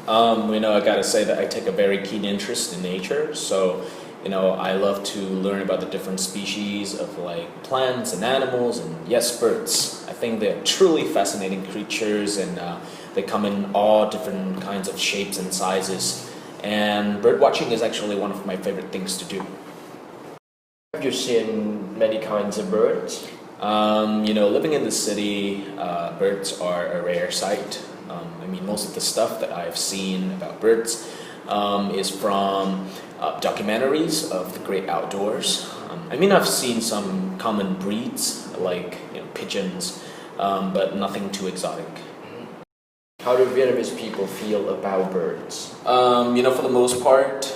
I gotta say that I take a very keen interest in nature. So, I love to learn about the different species of like plants and animals, and yes, birds. I think they're truly fascinating creatures, and they come in all different kinds of shapes and sizes. And bird watching is actually one of my favorite things to do. Have you seen many kinds of birds? Living in the city, birds are a rare sight. Most of the stuff that I've seen about birds is from documentaries of the great outdoors. I've seen some common breeds like pigeons, but nothing too exotic. How do Vietnamese people feel about birds? For the most part,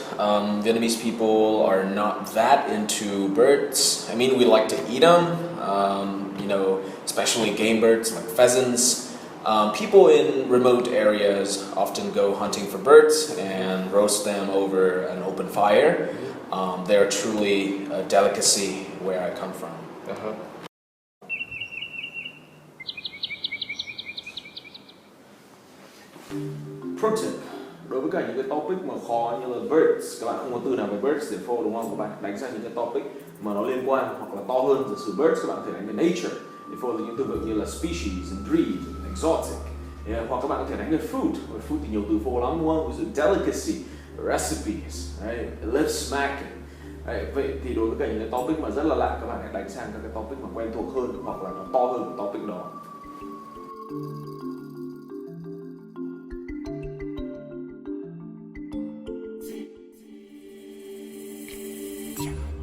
Vietnamese people are not that into birds. We like to eat them, especially game birds like pheasants. People in remote areas often go hunting for birds and roast them over an open fire. They're truly a delicacy where I come from. Uh-huh. Pro tip: đối với cả những cái topic mà khó như là birds, các bạn không có từ nào về birds để phô, đúng không? Các bạn đánh sang những cái topic mà nó liên quan hoặc là to hơn, giả sử birds các bạn có thể đánh về nature để phô những từ vựng như là species and breed, exotic. Hoặc các bạn có thể đánh về food. Food thì nhiều từ phô lắm, đúng không? Ví dụ delicacy, recipes, right? Lip smacking. Vậy thì đối với cả những cái topic mà rất là lạ, các bạn hãy đánh sang các cái topic mà quen thuộc hơn hoặc là nó to hơn cái topic đó.